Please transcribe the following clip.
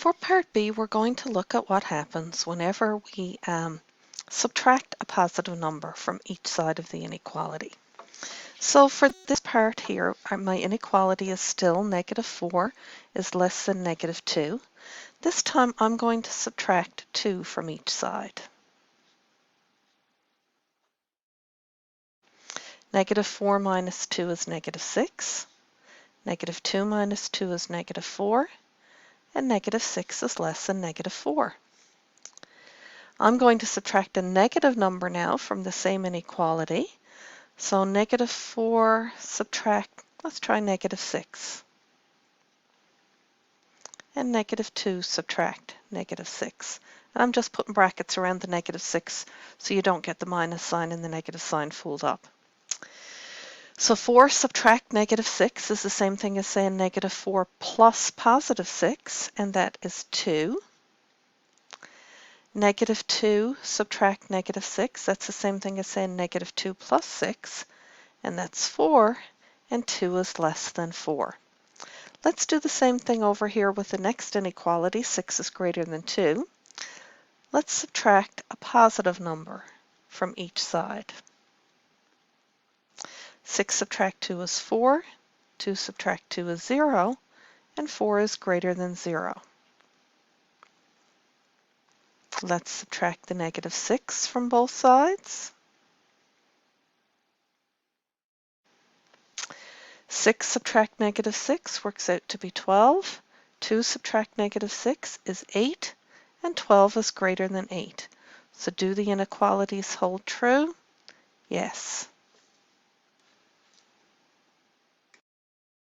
For part B, we're going to look at what happens whenever we subtract a positive number from each side of the inequality. So for this part here, my inequality is still -4 is less than -2. This time I'm going to subtract 2 from each side. -4 minus 2 is -6. -2 minus 2 is -4. And -6 is less than -4. I'm going to subtract a negative number now from the same inequality. So -4 subtract, let's try -6. And -2 subtract -6. And I'm just putting brackets around the -6 so you don't get the minus sign and the negative sign fooled up. So 4 subtract -6 is the same thing as saying -4 plus +6, and that is 2. -2 subtract -6, that's the same thing as saying -2 plus 6, and that's 4, and 2 is less than 4. Let's do the same thing over here with the next inequality. 6 is greater than 2. Let's subtract a positive number from each side. 6 subtract 2 is 4, 2 subtract 2 is 0, and 4 is greater than 0. Let's subtract the -6 from both sides. 6 subtract -6 works out to be 12. 2 subtract -6 is 8, and 12 is greater than 8. So do the inequalities hold true? Yes.